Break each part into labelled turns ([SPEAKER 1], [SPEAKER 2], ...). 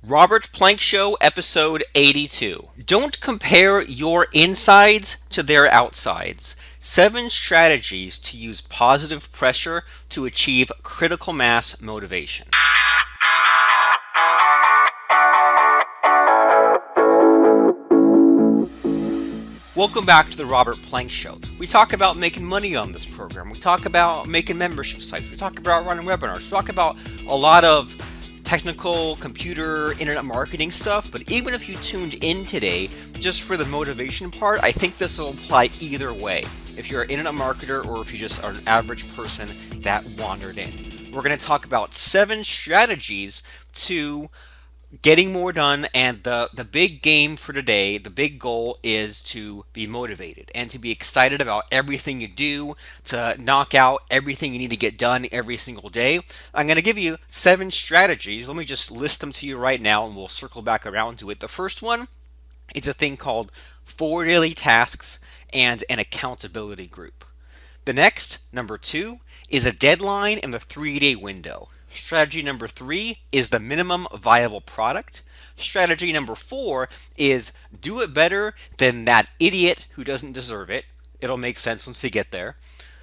[SPEAKER 1] Robert Plank Show, episode 82. Don't compare your insides to their outsides. 7 strategies to use positive pressure to achieve critical mass motivation. Welcome back to the Robert Plank Show. We talk about making money on this program. We talk about making membership sites. We talk about running webinars. We talk about a lot of technical, computer, internet marketing stuff. But even if you tuned in today just for the motivation part, I think this will apply either way. If you're an internet marketer or if you just are an average person that wandered in. We're going to talk about 7 strategies to getting more done, and the big game for today, the big goal is to be motivated and to be excited about everything you do, to knock out everything you need to get done every single day. I'm going to give you 7 strategies. Let me just list them to you right now and we'll circle back around to it. The first one is a thing called 4 daily tasks and an accountability group. The next, number 2, is a deadline in the 3-day window. Strategy number 3 is the minimum viable product. Strategy number 4 is do it better than that idiot who doesn't deserve it. It'll make sense once you get there.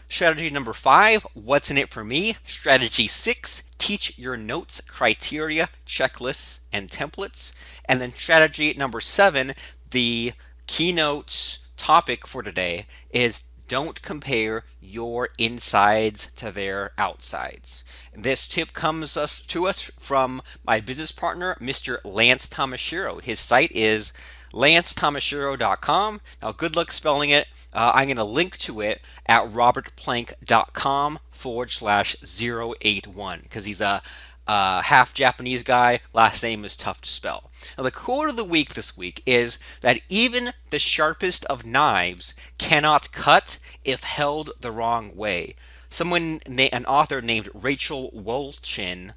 [SPEAKER 1] Strategy number 5, what's in it for me? Strategy 6, teach your notes, criteria, checklists, and templates. And then strategy number 7, the keynote topic for today is don't compare your insides to their outsides. This tip comes to us from my business partner, Mr. Lance Tomashiro. His site is lancetomashiro.com. Now, good luck spelling it. I'm going to link to it at robertplank.com/081 because he's a half Japanese guy. Last name is tough to spell. Now, the quote of the week this week is that even the sharpest of knives cannot cut if held the wrong way. An author named Rachel Wolchin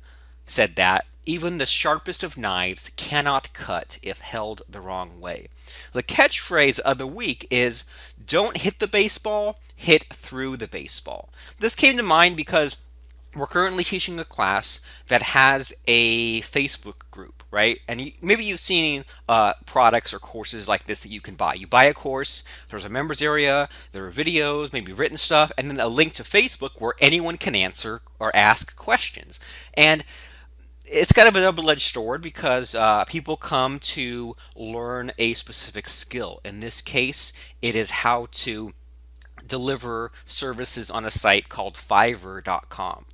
[SPEAKER 1] said that even the sharpest of knives cannot cut if held the wrong way. The catchphrase of the week is don't hit the baseball, hit through the baseball. This came to mind because we're currently teaching a class that has a Facebook group, right? And maybe you've seen products or courses like this that you can buy. You buy a course, there's a members area, there are videos, maybe written stuff, and then a link to Facebook where anyone can answer or ask questions. And it's kind of a double-edged sword because people come to learn a specific skill. In this case, it is how to deliver services on a site called Fiverr.com.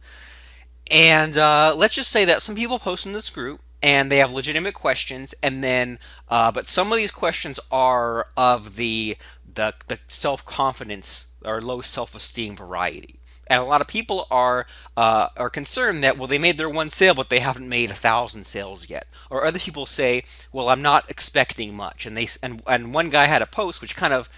[SPEAKER 1] And let's just say that some people post in this group and they have legitimate questions, and then but some of these questions are of the self-confidence or low self-esteem variety. And a lot of people are concerned that, well, they made their one sale, but they haven't made 1,000 sales yet. Or other people say, well, I'm not expecting much. And one guy had a post which kind of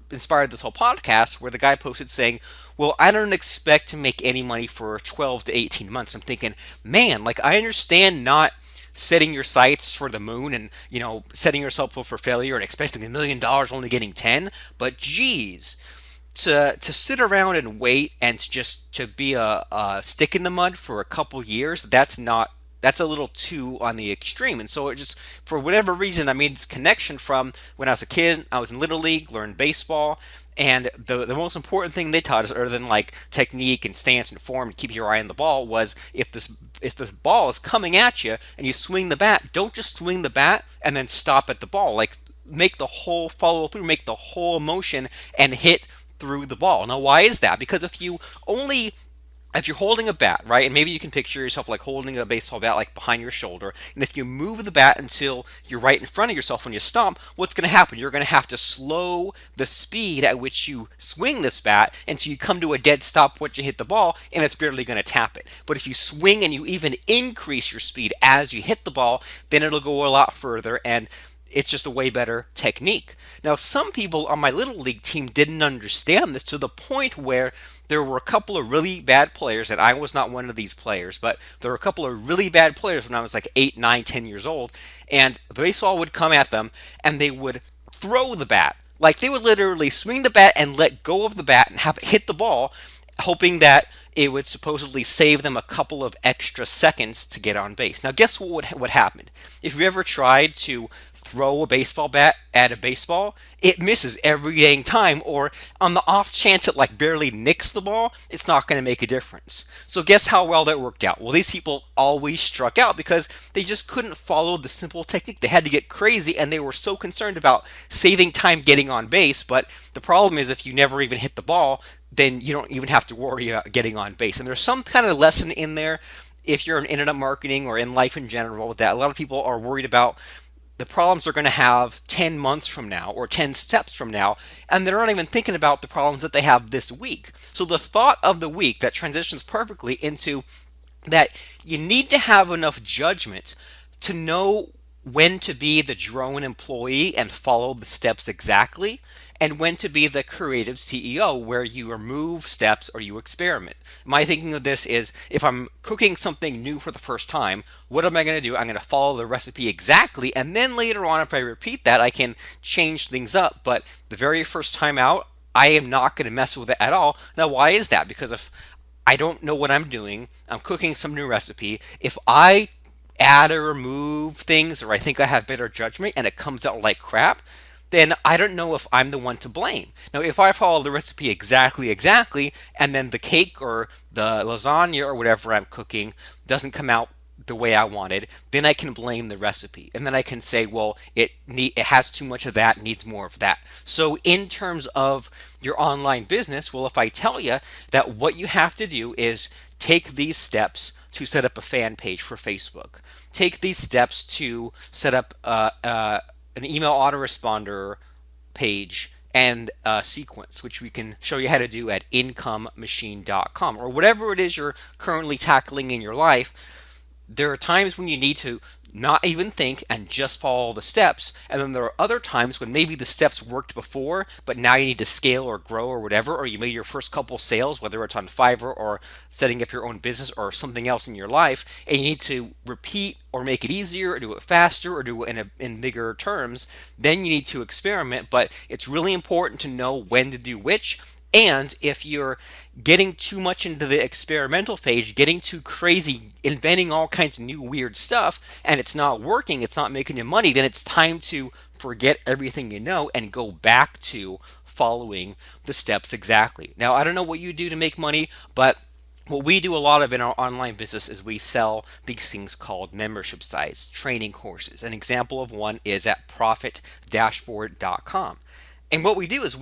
[SPEAKER 1] inspired this whole podcast where the guy posted saying, well, I don't expect to make any money for 12 to 18 months. I'm thinking, man, like, I understand not setting your sights for the moon and, setting yourself up for failure and expecting $1,000,000 only getting 10, but geez, to sit around and wait and to be a stick in the mud for a couple years, that's a little too on the extreme. And so it just, for whatever reason, I made this connection from when I was a kid. I was in Little League, learned baseball, and the most important thing they taught us, other than like technique and stance and form to keep your eye on the ball, was if this ball is coming at you and you swing the bat, don't just swing the bat and then stop at the ball. Like, make the whole follow through, make the whole motion and hit through the ball. Now, why is that? Because if you're holding a bat, right, and maybe you can picture yourself like holding a baseball bat like behind your shoulder, and if you move the bat until you're right in front of yourself when you stomp, what's going to happen? You're going to have to slow the speed at which you swing this bat until you come to a dead stop once you hit the ball, and it's barely going to tap it. But if you swing and you even increase your speed as you hit the ball, then it'll go a lot further, and it's just a way better technique. Now, some people on my Little League team didn't understand this to the point where there were a couple of really bad players, and I was not one of these players, but there were a couple of really bad players when I was like 8, 9, 10 years old, and the baseball would come at them, and they would throw the bat. Like, they would literally swing the bat and let go of the bat and have it hit the ball, hoping that it would supposedly save them a couple of extra seconds to get on base. Now, guess what happened? If you ever tried to throw a baseball bat at a baseball, it misses every dang time, or on the off chance it like barely nicks the ball, it's not going to make a difference. So guess how well that worked out? Well, these people always struck out because they just couldn't follow the simple technique. They had to get crazy, and they were so concerned about saving time getting on base. But the problem is, if you never even hit the ball, then you don't even have to worry about getting on base. And there's some kind of lesson in there if you're in internet marketing or in life in general that a lot of people are worried about the problems they're going to have 10 months from now or 10 steps from now, and they're not even thinking about the problems that they have this week. So the thought of the week that transitions perfectly into that you need to have enough judgment to know when to be the drone employee and follow the steps exactly, and when to be the creative CEO where you remove steps or you experiment. My thinking of this is if I'm cooking something new for the first time, what am I going to do? I'm going to follow the recipe exactly, and then later on, if I repeat that, I can change things up. But the very first time out, I am not going to mess with it at all. Now, why is that? Because if I don't know what I'm doing, I'm cooking some new recipe. If I add or remove things, or I think I have better judgment and it comes out like crap, then I don't know if I'm the one to blame. Now, if I follow the recipe exactly, and then the cake or the lasagna or whatever I'm cooking doesn't come out the way I wanted, then I can blame the recipe. And then I can say, well, it has too much of that, needs more of that. So in terms of your online business, well, if I tell you that what you have to do is take these steps to set up a fan page for Facebook, take these steps to set up an email autoresponder page and a sequence, which we can show you how to do at incomemachine.com, or whatever it is you're currently tackling in your life. There are times when you need to not even think and just follow the steps, and then there are other times when maybe the steps worked before, but now you need to scale or grow or whatever, or you made your first couple sales, whether it's on Fiverr or setting up your own business or something else in your life, and you need to repeat or make it easier or do it faster or do it in bigger terms. Then you need to experiment, but it's really important to know when to do which. And if you're getting too much into the experimental phase, getting too crazy, inventing all kinds of new weird stuff, and it's not working, it's not making you money, then it's time to forget everything you know and go back to following the steps exactly. Now, I don't know what you do to make money, but what we do a lot of in our online business is we sell these things called membership sites, training courses. An example of one is at profitdashboard.com. And what we do is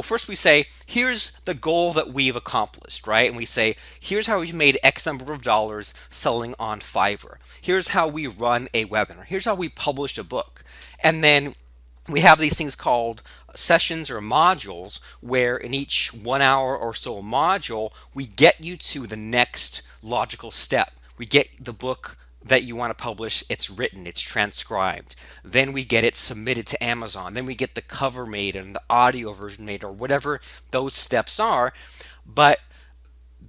[SPEAKER 1] first we say, here's the goal that we've accomplished, right? And we say, here's how we've made X number of dollars selling on Fiverr. Here's how we run a webinar. Here's how we publish a book. And then we have these things called sessions or modules where in each 1 hour or so module, we get you to the next logical step. We get the book that you want to publish, it's written, it's transcribed. Then we get it submitted to Amazon. Then we get the cover made and the audio version made or whatever those steps are. But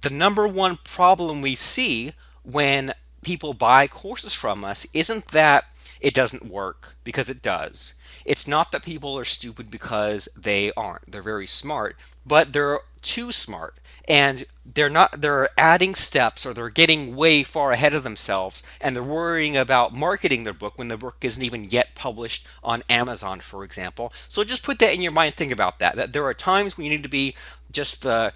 [SPEAKER 1] the number one problem we see when people buy courses from us isn't that it doesn't work, because it does. It's not that people are stupid, because they aren't. They're very smart, but they're too smart, and they're adding steps, or they're getting way far ahead of themselves, and they're worrying about marketing their book when the book isn't even yet published on Amazon, for example. So just put that in your mind. Think about that there are times when you need to be just the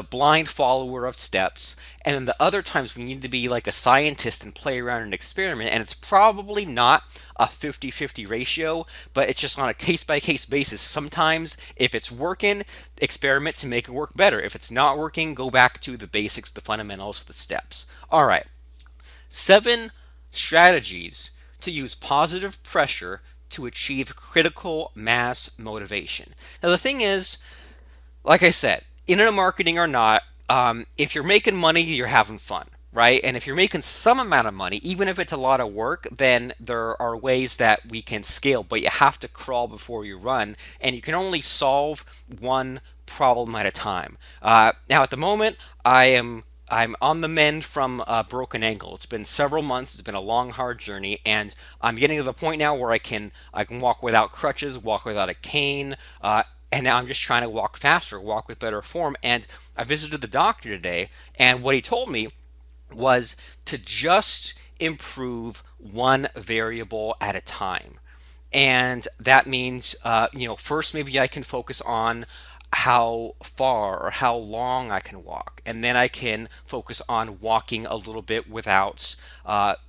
[SPEAKER 1] blind follower of steps, and then the other times we need to be like a scientist and play around and experiment. And it's probably not a 50-50 ratio, but it's just on a case-by-case basis. Sometimes if it's working, experiment to make it work better. If it's not working, go back to the basics, the fundamentals, the steps. All right, 7 strategies to use positive pressure to achieve critical mass motivation. Now the thing is, like I said, internet marketing or not, if you're making money, you're having fun, right? And if you're making some amount of money, even if it's a lot of work, then there are ways that we can scale, but you have to crawl before you run, and you can only solve one problem at a time. Now, at the moment, I'm on the mend from a broken ankle. It's been several months. It's been a long, hard journey, and I'm getting to the point now where I can walk without crutches, walk without a cane. and now I'm just trying to walk faster, walk with better form. And I visited the doctor today, and what he told me was to just improve one variable at a time. And that means, first maybe I can focus on how far or how long I can walk, and then I can focus on walking a little bit without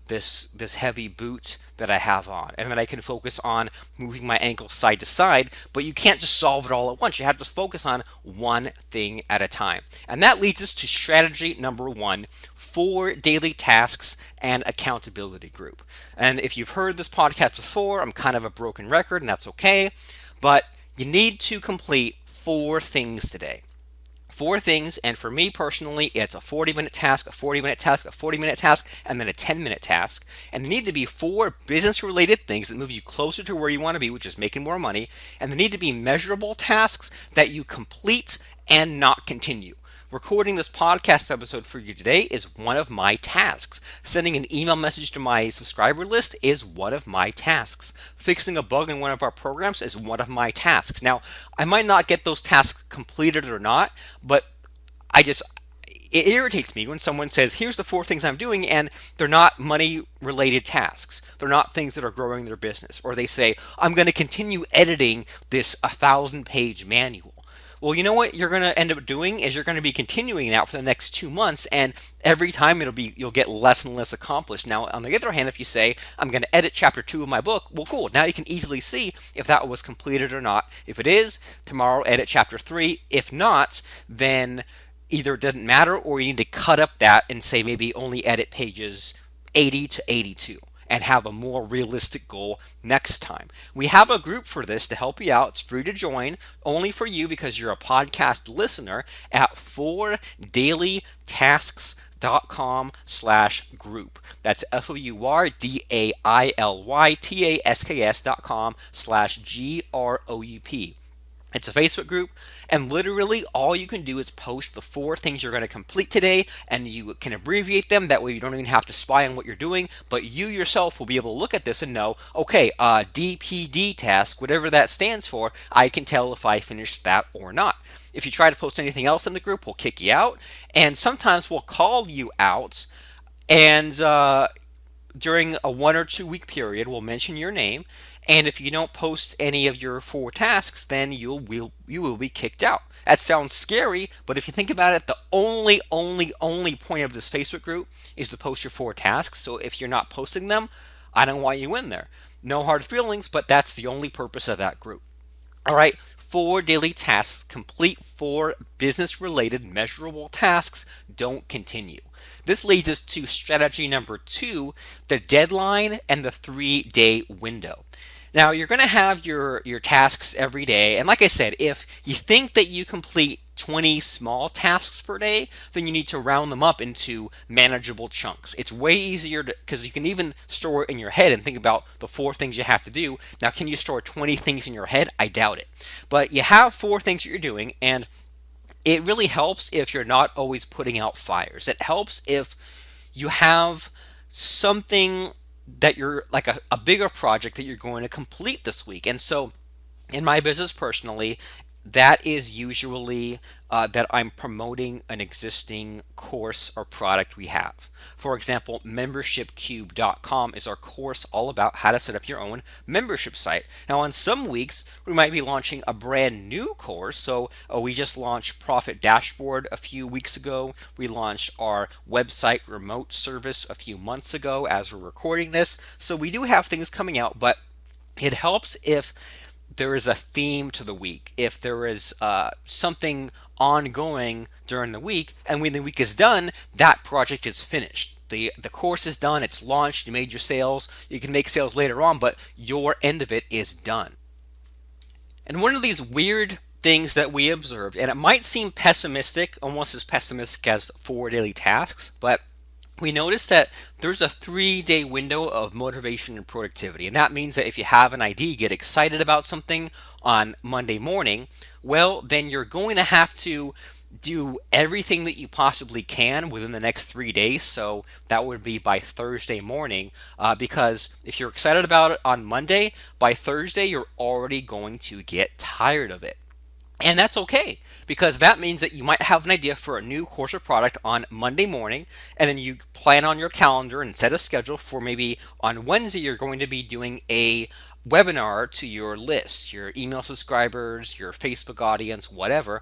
[SPEAKER 1] this heavy boot that I have on, and then I can focus on moving my ankle side to side. But you can't just solve it all at once. You have to focus on one thing at a time, and that leads us to strategy number one for daily tasks and accountability group. And if you've heard this podcast before, I'm kind of a broken record, and that's okay. But you need to complete four things today. Four things, and for me personally, it's a 40-minute task, a 40-minute task, a 40-minute task, and then a 10-minute task. And they need to be four business-related things that move you closer to where you want to be, which is making more money. And they need to be measurable tasks that you complete and not continue. Recording this podcast episode for you today is one of my tasks. Sending an email message to my subscriber list is one of my tasks. Fixing a bug in one of our programs is one of my tasks. Now, I might not get those tasks completed or not, but it irritates me when someone says, here's the four things I'm doing, and they're not money related tasks. They're not things that are growing their business. Or they say, I'm going to continue editing this 1,000-page manual. Well, you know what you're going to end up doing is you're going to be continuing that for the next 2 months, and every time you'll get less and less accomplished. Now, on the other hand, if you say, I'm going to edit chapter 2 of my book, well, cool. Now you can easily see if that was completed or not. If it is, tomorrow edit chapter 3. If not, then either it doesn't matter, or you need to cut up that and say maybe only edit pages 80 to 82 and have a more realistic goal next time. We have a group for this to help you out. It's free to join, only for you because you're a podcast listener, at 4dailytasks.com/group. That's FOURDAILYTASKS.com/GROUP. It's a Facebook group, and literally all you can do is post the four things you're going to complete today, and you can abbreviate them. That way you don't even have to spy on what you're doing, but you yourself will be able to look at this and know, okay, DPD task, whatever that stands for, I can tell if I finished that or not. If you try to post anything else in the group, we'll kick you out, and sometimes we'll call you out, and during a 1 or 2 week period, we'll mention your name. And if you don't post any of your four tasks, then you will be kicked out. That sounds scary, but if you think about it, the only point of this Facebook group is to post your four tasks. So if you're not posting them, I don't want you in there. No hard feelings, but that's the only purpose of that group. All right, 4 daily tasks, complete 4 business-related measurable tasks, don't continue. This leads us to strategy number 2, the deadline and the 3-day window. Now, you're going to have your tasks every day, and like I said, if you think that you complete 20 small tasks per day, then you need to round them up into manageable chunks. It's way easier because you can even store it in your head and think about the 4 things you have to do. Now, can you store 20 things in your head? I doubt it. But you have 4 things that you're doing, and it really helps if you're not always putting out fires. It helps if you have something that you're like a bigger project that you're going to complete this week. And so in my business personally, that is usually that I'm promoting an existing course or product we have. For example, membershipcube.com is our course all about how to set up your own membership site. Now, on some weeks, we might be launching a brand new course. So we just launched Profit Dashboard a few weeks ago. We launched our website remote service a few months ago as we're recording this. So we do have things coming out, but it helps if there is a theme to the week, if there is something ongoing during the week, and when the week is done, that project is finished. The course is done, it's launched, you made your sales, you can make sales later on, but your end of it is done. And one of these weird things that we observed, and it might seem pessimistic, almost as pessimistic as 4 daily tasks, but we noticed that there's a 3-day window of motivation and productivity. And that means that if you have an idea, you get excited about something on Monday morning, well, then you're going to have to do everything that you possibly can within the next 3 days. So that would be by Thursday morning, because if you're excited about it on Monday, by Thursday, you're already going to get tired of it. And that's okay, because that means that you might have an idea for a new course or product on Monday morning, and then you plan on your calendar and set a schedule for maybe on Wednesday you're going to be doing a webinar to your list, your email subscribers, your Facebook audience, whatever.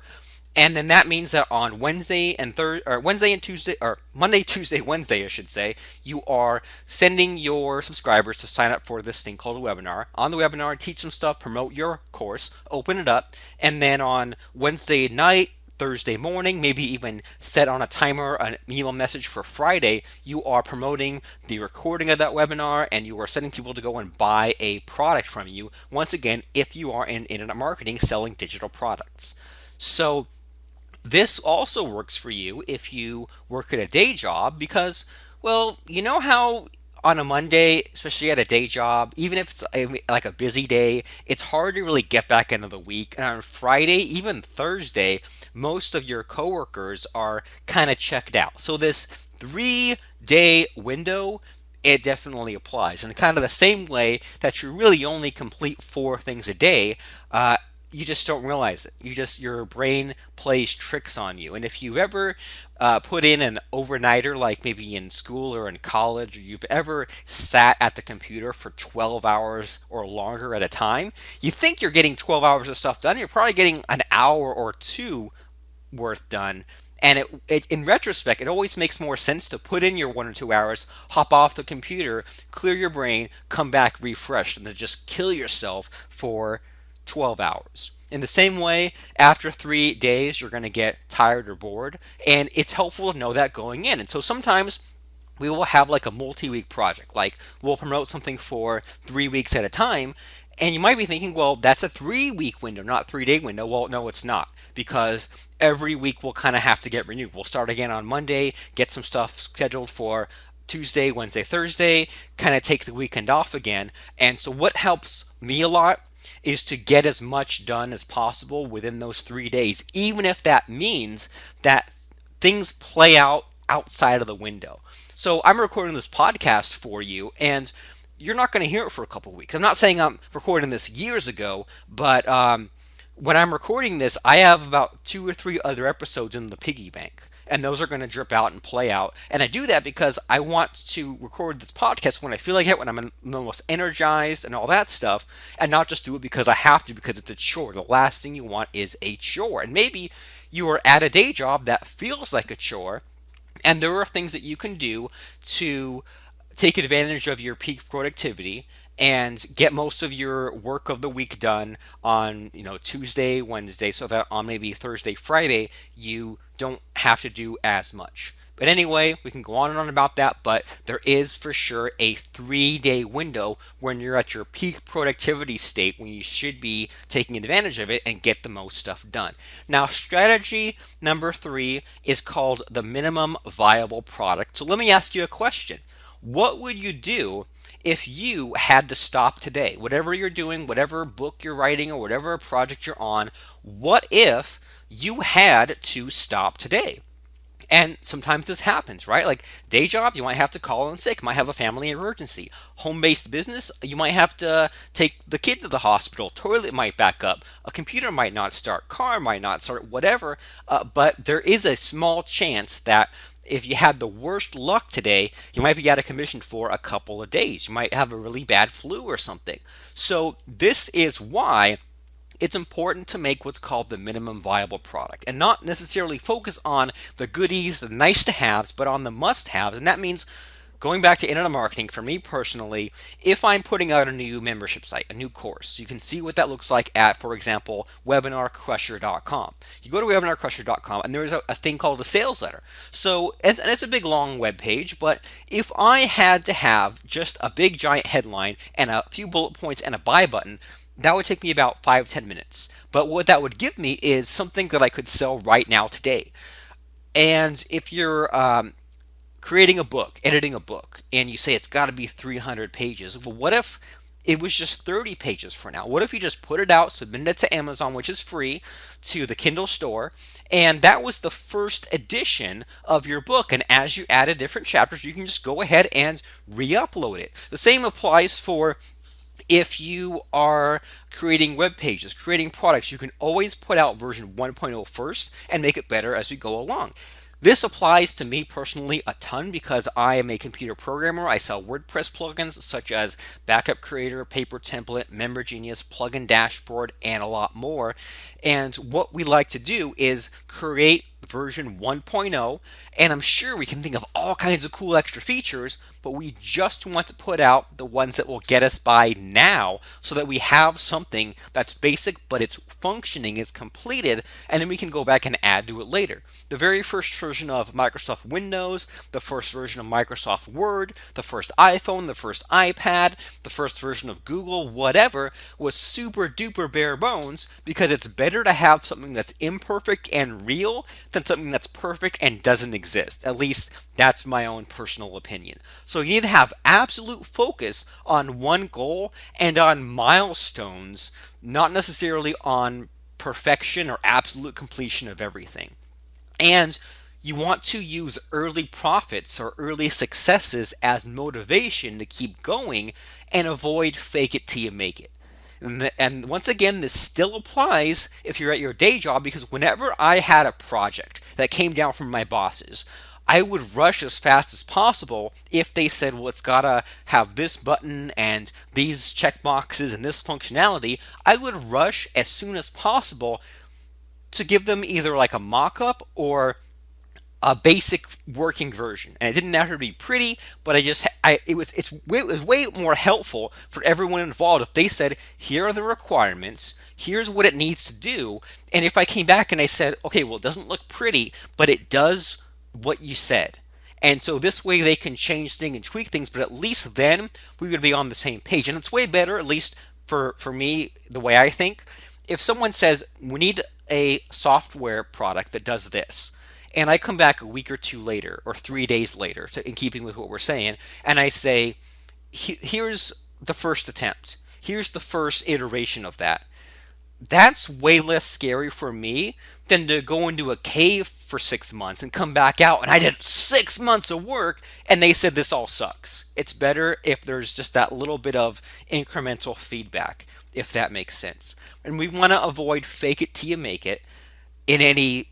[SPEAKER 1] And then that means that on Wednesday and Wednesday and Tuesday, or Monday, Tuesday, Wednesday, I should say, you are sending your subscribers to sign up for this thing called a webinar. On the webinar, teach them stuff, promote your course, open it up, and then on Wednesday night, Thursday morning, maybe even set on a timer, an email message for Friday, you are promoting the recording of that webinar, and you are sending people to go and buy a product from you. Once again, if you are in internet marketing selling digital products. So this also works for you if you work at a day job because, well, you know how on a Monday, especially at a day job, even if it's like a busy day, it's hard to really get back into the week. And on Friday, even Thursday, most of your coworkers are kind of checked out. So this 3 day window, it definitely applies. And kind of the same way that you really only complete 4 things a day, you just don't realize it. Your brain plays tricks on you. And if you've ever put in an overnighter, like maybe in school or in college, or you've ever sat at the computer for 12 hours or longer at a time, you think you're getting 12 hours of stuff done. You're probably getting an hour or two worth done. And in retrospect, it always makes more sense to put in your 1 or 2 hours, hop off the computer, clear your brain, come back refreshed, and to just kill yourself for 12 hours. In the same way, after 3 days, you're going to get tired or bored, and it's helpful to know that going in. And so sometimes we will have like a multi-week project, like we'll promote something for 3 weeks at a time, and you might be thinking, well, that's a 3 week window, not 3 day window. Well, no, it's not, because every week we'll kind of have to get renewed. We'll start again on Monday, get some stuff scheduled for Tuesday, Wednesday, Thursday, kind of take the weekend off again. And so what helps me a lot is to get as much done as possible within those 3 days, even if that means that things play out outside of the window. So I'm recording this podcast for you, and you're not going to hear it for a couple weeks. I'm not saying I'm recording this years ago, but when I'm recording this, I have about 2 or 3 other episodes in the piggy bank, and those are going to drip out and play out. And I do that because I want to record this podcast when I feel like it, when I'm the most energized and all that stuff, and not just do it because I have to, because it's a chore. The last thing you want is a chore. And maybe you are at a day job that feels like a chore, and there are things that you can do to take advantage of your peak productivity and get most of your work of the week done on Tuesday, Wednesday, so that on maybe Thursday, Friday you don't have to do as much. But anyway, we can go on and on about that, but there is for sure a 3 day window when you're at your peak productivity state, when you should be taking advantage of it and get the most stuff done. Now, strategy number 3 is called the minimum viable product. So let me ask you a question. What would you do if you had to stop today? Whatever you're doing, whatever book you're writing, or whatever project you're on, what if you had to stop today? And sometimes this happens, right? Like day job, you might have to call in sick, might have a family emergency. Home-based business, you might have to take the kid to the hospital. Toilet might back up. A computer might not start. Car might not start. Whatever. But there is a small chance that if you had the worst luck today, you might be out of commission for a couple of days. You might have a really bad flu or something. So this is why it's important to make what's called the minimum viable product and not necessarily focus on the goodies, the nice to haves, but on the must haves. And that means going back to internet marketing, for me personally, if I'm putting out a new membership site, a new course, you can see what that looks like at, for example, webinarcrusher.com. You go to webinarcrusher.com and there's a thing called a sales letter. So, and it's a big long web page, but if I had to have just a big giant headline and a few bullet points and a buy button, that would take me about 5-10 minutes. But what that would give me is something that I could sell right now today. And if you're creating a book, editing a book, and you say it's got to be 300 pages, well, what if it was just 30 pages for now? What if you just put it out, submitted it to Amazon, which is free, to the Kindle store, and that was the first edition of your book, and as you added different chapters, you can just go ahead and re-upload it. The same applies for If you are creating web pages, creating products, you can always put out version 1.0 first and make it better as we go along. This applies to me personally a ton because I am a computer programmer. I sell WordPress plugins such as Backup Creator, Paper Template, Member Genius, Plugin Dashboard, and a lot more. And what we like to do is create version 1.0, and I'm sure we can think of all kinds of cool extra features, but we just want to put out the ones that will get us by now so that we have something that's basic but it's functioning, it's completed, and then we can go back and add to it later. The very first version of Microsoft Windows, the first version of Microsoft Word, the first iPhone, the first iPad, the first version of Google, whatever, was super duper bare bones because it's better to have something that's imperfect and real than something that's perfect and doesn't exist. At least that's my own personal opinion. So you need to have absolute focus on one goal and on milestones, not necessarily on perfection or absolute completion of everything. And you want to use early profits or early successes as motivation to keep going and avoid fake it till you make it. And once again, this still applies if you're at your day job because whenever I had a project that came down from my bosses, I would rush as fast as possible if they said, well, it's gotta have this button and these checkboxes and this functionality. I would rush as soon as possible to give them either like a mock-up or a basic working version, and it didn't have to be pretty, but it was way more helpful for everyone involved if they said, here are the requirements, here's what it needs to do, and if I came back and I said, okay, well, it doesn't look pretty, but it does what you said. And so this way they can change things and tweak things, but at least then we would be on the same page. And it's way better, at least for me, the way I think, if someone says, we need a software product that does this, and I come back a week or two later or 3 days later, in keeping with what we're saying, and I say, here's the first attempt. Here's the first iteration of that. That's way less scary for me than to go into a cave for 6 months and come back out and I did 6 months of work and they said this all sucks. It's better if there's just that little bit of incremental feedback, if that makes sense. And we want to avoid fake it till you make it in any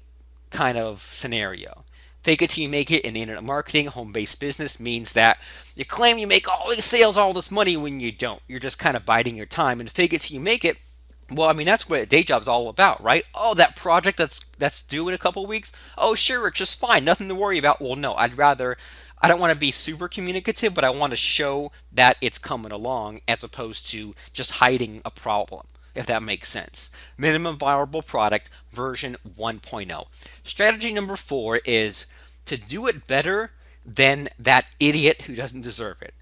[SPEAKER 1] kind of scenario. Fake it till you make it in internet marketing, home-based business means that you claim you make all these sales, all this money when you don't. You're just kind of biding your time. And fake it till you make it, well, I mean, that's what a day job's all about, right? Oh, that project that's due in a couple of weeks. Oh, sure, it's just fine, nothing to worry about. Well, no, I don't want to be super communicative, but I want to show that it's coming along as opposed to just hiding a problem, if that makes sense. Minimum viable product version 1.0. Strategy number 4 is to do it better than that idiot who doesn't deserve it.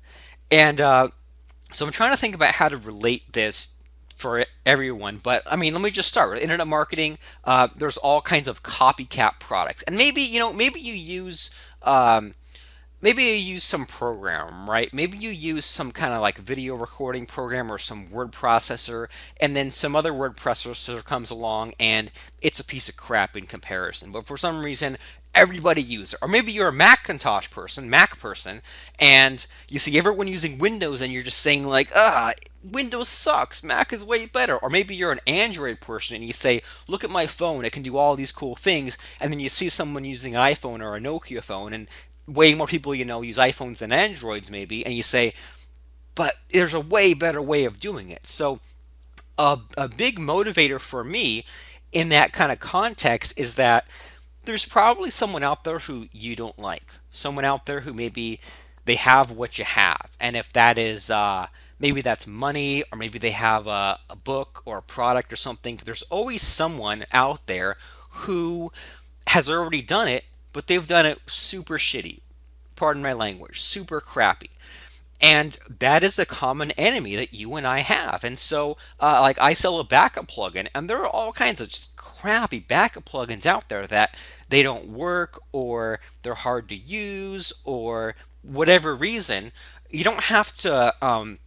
[SPEAKER 1] And so I'm trying to think about how to relate this for everyone, but I mean, let me just start with internet marketing. There's all kinds of copycat products, and maybe you use some program, right? Maybe you use some kind of like video recording program or some word processor, and then some other word processor comes along and it's a piece of crap in comparison. But for some reason, everybody uses it. Or maybe you're a Mac person, and you see everyone using Windows and you're just saying like, Windows sucks, Mac is way better. Or maybe you're an Android person and you say, look at my phone, it can do all these cool things, and then you see someone using an iPhone or a Nokia phone, and way more people use iPhones than Androids maybe, and you say, but there's a way better way of doing it. So a big motivator for me in that kind of context is that there's probably someone out there who you don't like, someone out there who maybe they have what you have, and if that is maybe that's money, or maybe they have a book or a product or something, there's always someone out there who has already done it, but they've done it super shitty, pardon my language, super crappy. And that is a common enemy that you and I have. And so, like, I sell a backup plugin, and there are all kinds of just crappy backup plugins out there that they don't work, or they're hard to use, or whatever reason. You don't have to.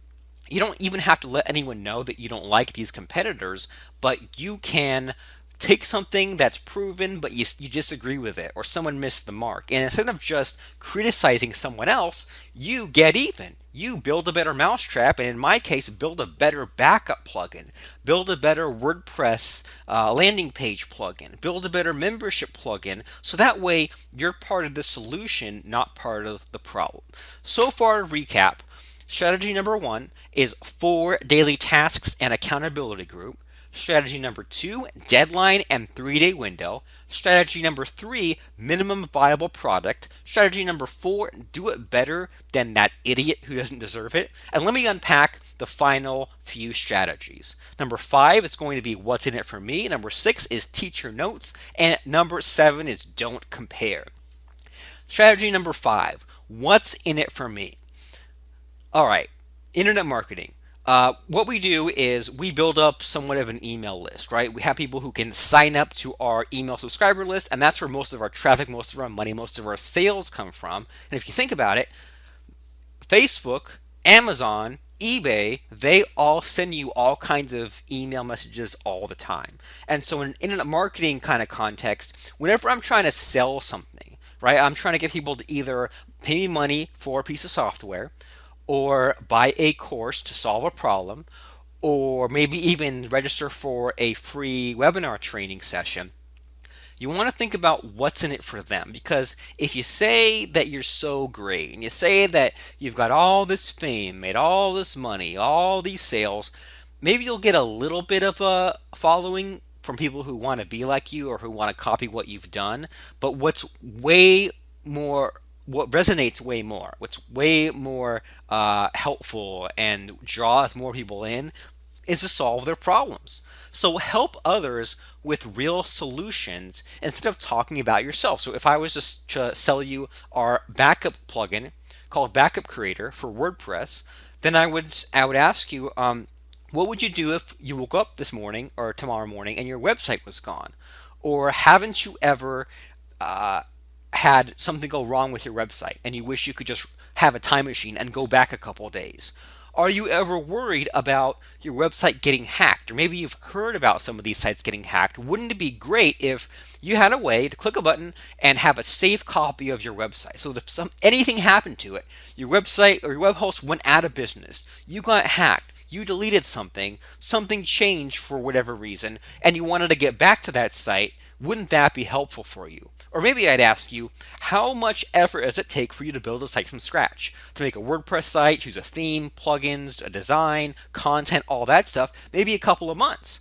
[SPEAKER 1] You don't even have to let anyone know that you don't like these competitors, but you can take something that's proven but you disagree with it, or someone missed the mark, and instead of just criticizing someone else, you get even. You build a better mousetrap, and in my case, build a better backup plugin, build a better WordPress landing page plugin, build a better membership plugin, so that way you're part of the solution, not part of the problem. So far, to recap, strategy number one is 4 daily tasks and accountability group. Strategy number two, deadline and 3-day window. Strategy number three, minimum viable product. Strategy number four, do it better than that idiot who doesn't deserve it. And let me unpack the final few strategies. Number five is going to be what's in it for me. Number six is teach your notes. And number seven is don't compare. Strategy number five, what's in it for me? All right, internet marketing. What we do is we build up somewhat of an email list, right? We have people who can sign up to our email subscriber list, and that's where most of our traffic, most of our money, most of our sales come from. And if you think about it, Facebook, Amazon, eBay, they all send you all kinds of email messages all the time. And so in internet marketing kind of context, whenever I'm trying to sell something, right, I'm trying to get people to either pay me money for a piece of software or buy a course to solve a problem, or maybe even register for a free webinar training session, you want to think about what's in it for them. Because if you say that you're so great and you say that you've got all this fame, made all this money, all these sales, maybe you'll get a little bit of a following from people who want to be like you or who want to copy what you've done. But what resonates way more, what's way more helpful and draws more people in, is to solve their problems. So help others with real solutions instead of talking about yourself. So if I was just to sell you our backup plugin called Backup Creator for WordPress, then I would ask you, what would you do if you woke up this morning or tomorrow morning and your website was gone? Or haven't you ever had something go wrong with your website and you wish you could just have a time machine and go back a couple of days? Are you ever worried about your website getting hacked? Or maybe you've heard about some of these sites getting hacked. Wouldn't it be great if you had a way to click a button and have a safe copy of your website so that if anything happened to it, your website or your web host went out of business, you got hacked, you deleted something changed for whatever reason, and you wanted to get back to that site, wouldn't that be helpful for you? Or maybe I'd ask you, how much effort does it take for you to build a site from scratch? To make a WordPress site, choose a theme, plugins, a design, content, all that stuff, maybe a couple of months.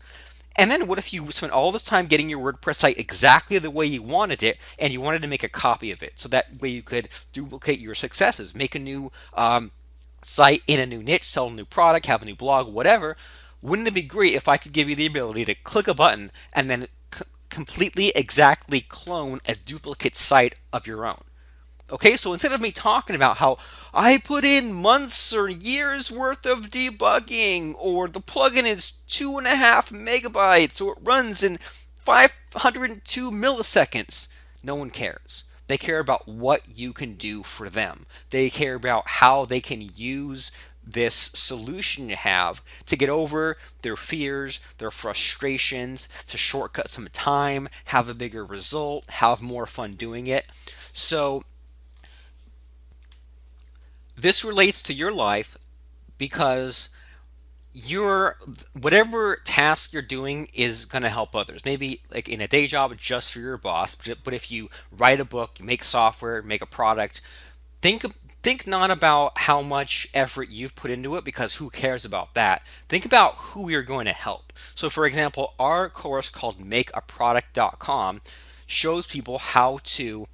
[SPEAKER 1] And then what if you spent all this time getting your WordPress site exactly the way you wanted it, and you wanted to make a copy of it, so that way you could duplicate your successes, make a new site in a new niche, sell a new product, have a new blog, whatever? Wouldn't it be great if I could give you the ability to click a button and then completely exactly clone a duplicate site of your own? Okay, so instead of me talking about how I put in months or years worth of debugging, or the plugin is 2.5 megabytes, or it runs in 502 milliseconds, no one cares. They care about what you can do for them. They care about how they can use this solution you have to get over their fears, their frustrations, to shortcut some time, have a bigger result, have more fun doing it. So this relates to your life because your whatever task you're doing is going to help others. Maybe like in a day job just for your boss, but if you write a book, you make software, make a product, think think not about how much effort you've put into it, because who cares about that. Think about who you're going to help. So for example, our course called makeaproduct.com shows people how to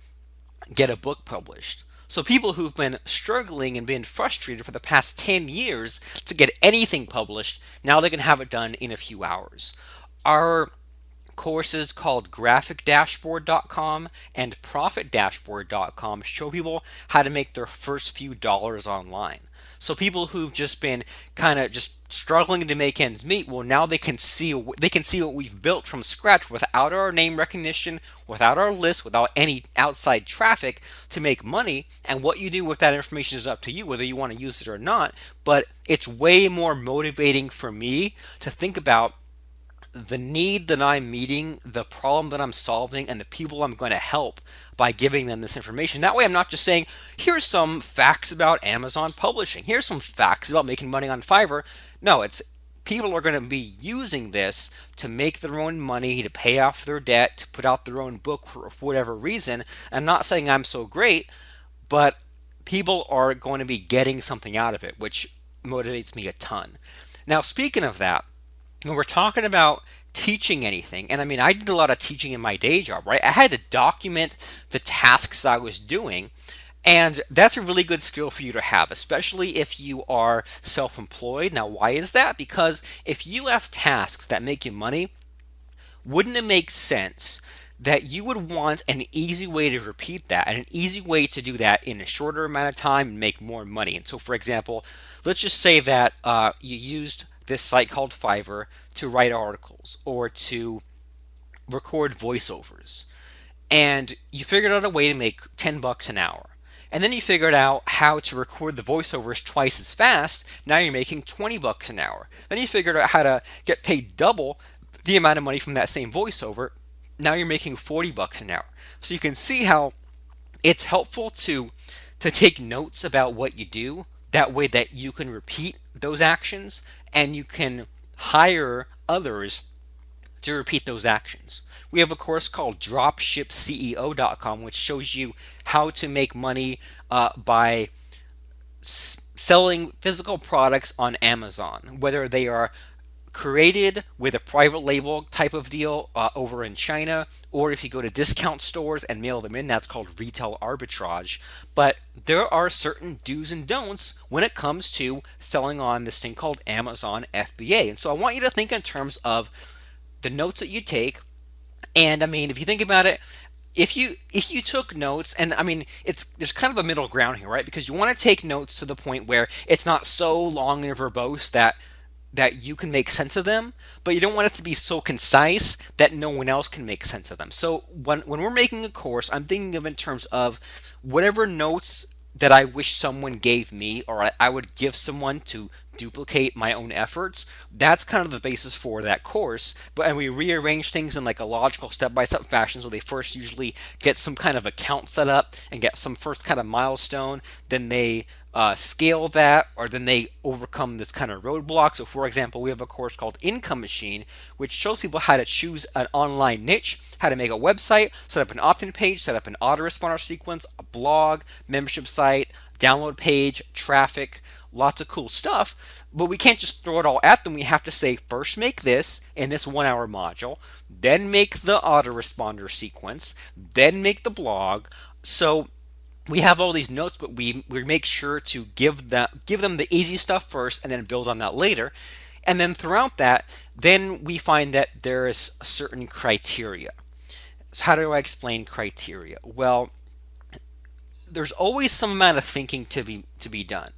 [SPEAKER 1] get a book published. So people who've been struggling and been frustrated for the past 10 years to get anything published, now they can have it done in a few hours. Our courses called graphicdashboard.com and profitdashboard.com show people how to make their first few dollars online. So people who've just been kind of just struggling to make ends meet, well, now they can see what we've built from scratch without our name recognition, without our list, without any outside traffic, to make money. And what you do with that information is up to you, whether you want to use it or not. But it's way more motivating for me to think about the need that I'm meeting, the problem that I'm solving, and the people I'm going to help by giving them this information. That way, I'm not just saying, here's some facts about Amazon publishing, here's some facts about making money on Fiverr. No, it's people are going to be using this to make their own money, to pay off their debt, to put out their own book for whatever reason. I'm not saying I'm so great, but people are going to be getting something out of it, which motivates me a ton. Now, speaking of that, when we're talking about teaching anything, and I mean, I did a lot of teaching in my day job, right? I had to document the tasks I was doing. And that's a really good skill for you to have, especially if you are self employed. Now, why is that? Because if you have tasks that make you money, wouldn't it make sense that you would want an easy way to repeat that and an easy way to do that in a shorter amount of time and make more money? And so, for example, let's just say that you used this site called Fiverr to write articles or to record voiceovers, and you figured out a way to make $10 an hour. And then you figured out how to record the voiceovers twice as fast. Now you're making $20 an hour. Then you figured out how to get paid double the amount of money from that same voiceover. Now you're making $40 an hour. So you can see how it's helpful to take notes about what you do. That way that you can repeat those actions and you can hire others to repeat those actions. We have a course called dropshipceo.com, which shows you how to make money by selling physical products on Amazon, whether they are created with a private label type of deal over in China, or if you go to discount stores and mail them in, that's called retail arbitrage. But there are certain do's and don'ts when it comes to selling on this thing called Amazon FBA. And so I want you to think in terms of the notes that you take. And I mean, if you think about it, if you took notes, and I mean, it's there's kind of a middle ground here, right? Because you want to take notes to the point where it's not so long and verbose that you can make sense of them, but you don't want it to be so concise that no one else can make sense of them. So when we're making a course, I'm thinking of in terms of whatever notes that I wish someone gave me or I would give someone to duplicate my own efforts. That's kind of the basis for that course. But and we rearrange things in like a logical step-by-step fashion. So they first usually get some kind of account set up and get some first kind of milestone. Then they scale that, or then they overcome this kind of roadblock. So for example, we have a course called Income Machine, which shows people how to choose an online niche, how to make a website, set up an opt-in page, set up an autoresponder sequence, a blog, membership site, download page, traffic, lots of cool stuff. But we can't just throw it all at them. We have to say, first make this in this 1 hour module, then make the autoresponder sequence, then make the blog. So we have all these notes, but we make sure to give them the easy stuff first and then build on that later. And then throughout that, then we find that there is a certain criteria. So how do I explain criteria? Well, there's always some amount of thinking to be done.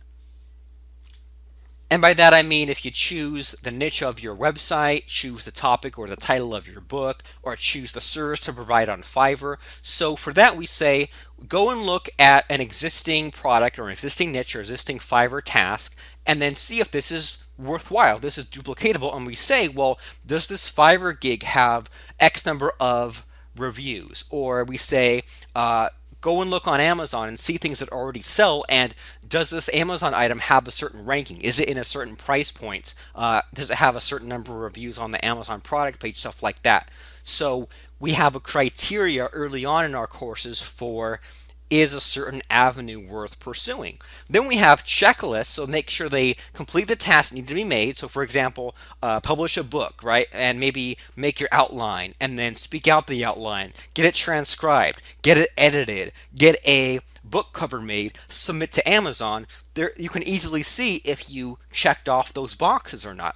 [SPEAKER 1] And by that I mean if you choose the niche of your website, choose the topic or the title of your book, or choose the service to provide on Fiverr. So for that we say, go and look at an existing product or an existing niche or existing Fiverr task, and then see if this is worthwhile, this is duplicatable. And we say, well, does this Fiverr gig have X number of reviews? Or we say, go and look on Amazon and see things that already sell, and does this Amazon item have a certain ranking? Is it in a certain price point? Does it have a certain number of reviews on the Amazon product page? Stuff like that. So we have a criteria early on in our courses for, is a certain avenue worth pursuing? Then we have checklists, so make sure they complete the tasks that need to be made. So for example, publish a book, right? And maybe make your outline and then speak out the outline, get it transcribed, get it edited, get a book cover made, submit to Amazon. There you can easily see if you checked off those boxes or not.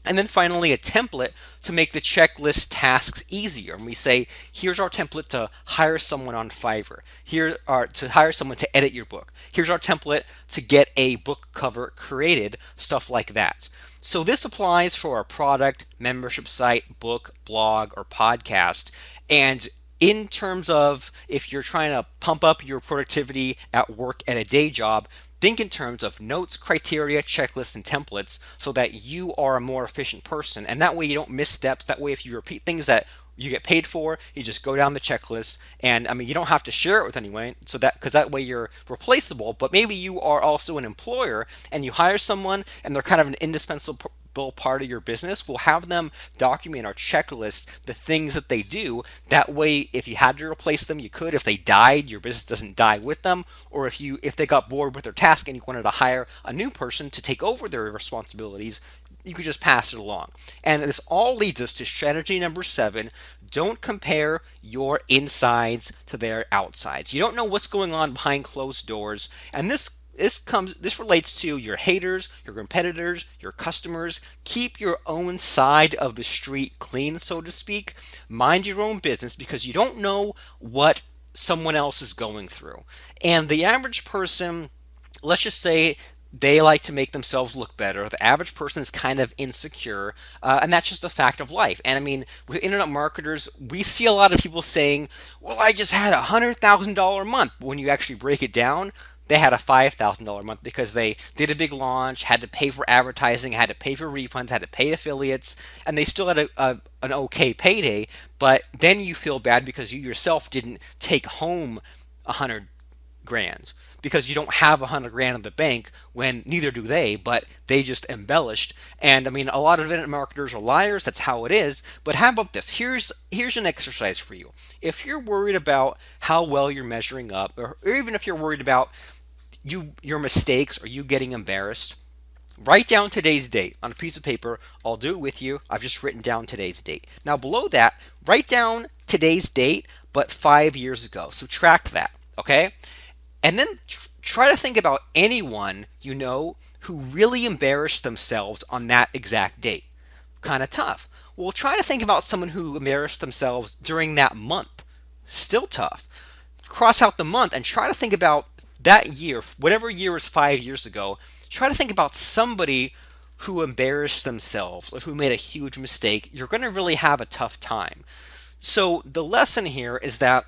[SPEAKER 1] And then finally a template to make the checklist tasks easier. And we say, here's our template to hire someone on Fiverr. Here are to hire someone to edit your book. Here's our template to get a book cover created, stuff like that. So this applies for a product, membership site, book, blog, or podcast. And in terms of if you're trying to pump up your productivity at work at a day job, Think in terms of notes, criteria, checklists, and templates so that you are a more efficient person. And that way you don't miss steps. That way, if you repeat things that you get paid for, you just go down the checklist. And I mean, you don't have to share it with anyone, so that because that way you're replaceable. But maybe you are also an employer and you hire someone and they're kind of an indispensable part of your business. We'll have them document our checklist, the things that they do. That way, if you had to replace them, you could. If they died, your business doesn't die with them. Or if they got bored with their task and you wanted to hire a new person to take over their responsibilities, you could just pass it along. And this all leads us to strategy number 7. Don't compare your insides to their outsides. You don't know what's going on behind closed doors. And this relates to your haters, your competitors, your customers. Keep your own side of the street clean, so to speak. Mind your own business because you don't know what someone else is going through. And the average person, let's just say they like to make themselves look better. The average person is kind of insecure, and that's just a fact of life. And I mean, with internet marketers, we see a lot of people saying, well, I just had $100,000 month. But when you actually break it down, they had a $5,000 month because they did a big launch, had to pay for advertising, had to pay for refunds, had to pay affiliates, and they still had an okay payday. But then you feel bad because you yourself didn't take home 100 grand because you don't have 100 grand in the bank when neither do they, but they just embellished. And I mean, a lot of internet marketers are liars. That's how it is. But how about this? Here's an exercise for you. If you're worried about how well you're measuring up, or even if you're worried about your mistakes or you getting embarrassed, write down today's date on a piece of paper. I'll do it with you. I've just written down today's date. Now below that, write down today's date, but 5 years ago. Subtract that, okay? And then try to think about anyone you know who really embarrassed themselves on that exact date. Kind of tough. Well, try to think about someone who embarrassed themselves during that month. Still tough. Cross out the month and try to think about that year, whatever year was 5 years ago. Try to think about somebody who embarrassed themselves or who made a huge mistake. You're going to really have a tough time. So the lesson here is that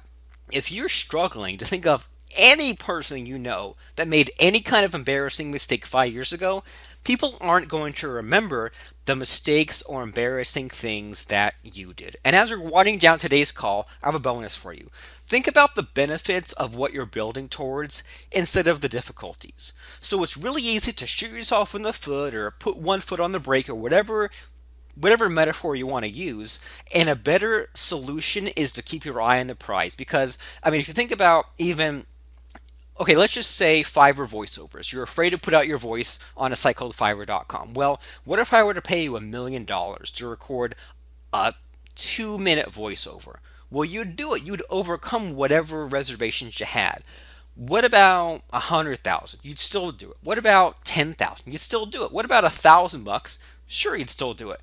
[SPEAKER 1] if you're struggling to think of any person you know that made any kind of embarrassing mistake 5 years ago, people aren't going to remember the mistakes or embarrassing things that you did. And as we're winding down today's call, I have a bonus for you. Think about the benefits of what you're building towards instead of the difficulties. So it's really easy to shoot yourself in the foot or put one foot on the brake or whatever metaphor you want to use. And a better solution is to keep your eye on the prize. Because, I mean, if you think about even, okay, let's just say Fiverr voiceovers. You're afraid to put out your voice on a site called Fiverr.com. Well, what if I were to pay you $1 million to record a 2-minute voiceover? Well, you'd do it. You'd overcome whatever reservations you had. What about 100,000? You'd still do it. What about 10,000? You'd still do it. What about $1,000? Sure, you'd still do it.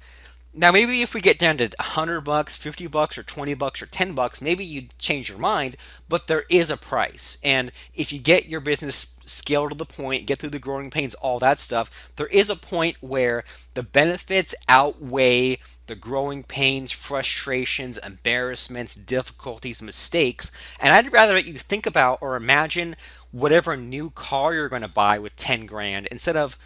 [SPEAKER 1] Now, maybe if we get down to $100, $50, or $20, or $10, maybe you'd change your mind, but there is a price. And if you get your business scaled to the point, get through the growing pains, all that stuff, there is a point where the benefits outweigh the growing pains, frustrations, embarrassments, difficulties, mistakes. And I'd rather that you think about or imagine whatever new car you're going to buy with 10 grand instead of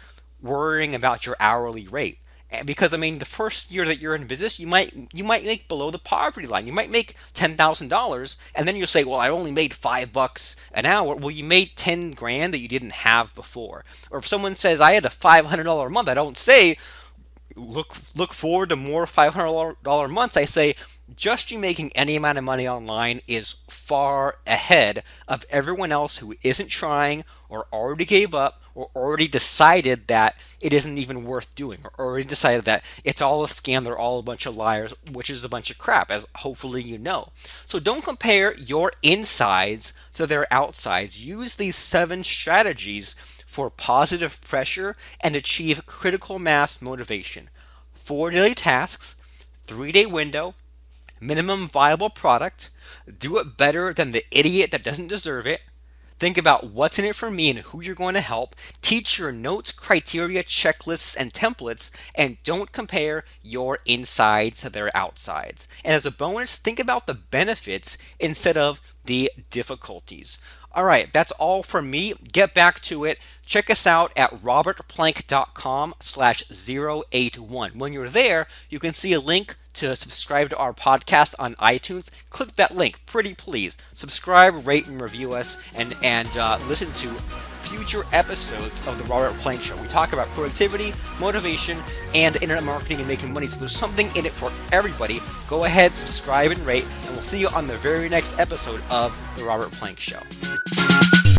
[SPEAKER 1] worrying about your hourly rate. Because I mean, the first year that you're in business, you might make below the poverty line. You might make $10,000, and then you'll say, "Well, I only made $5 an hour." Well, you made 10 grand that you didn't have before. Or if someone says, "I had a $500 month," I don't say, look forward to more $500 months. I say just you making any amount of money online is far ahead of everyone else who isn't trying or already gave up or already decided that it isn't even worth doing or already decided that it's all a scam, they're all a bunch of liars, which is a bunch of crap, as hopefully you know. So don't compare your insides to their outsides. Use these 7 strategies for positive pressure and achieve critical mass motivation. 4 daily tasks, 3-day window, minimum viable product, do it better than the idiot that doesn't deserve it. Think about what's in it for me and who you're going to help. Teach your notes, criteria, checklists, and templates, and don't compare your insides to their outsides. And as a bonus, think about the benefits instead of the difficulties. All right, that's all from me. Get back to it. Check us out at robertplank.com/081. When you're there, you can see a link to subscribe to our podcast on iTunes. Click that link, pretty please. Subscribe, rate, and review us, and listen to future episodes of the Robert Plank Show. We talk about productivity, motivation, and internet marketing and making money. So there's something in it for everybody. Go ahead, subscribe, and rate, and we'll see you on the very next episode of the Robert Plank Show.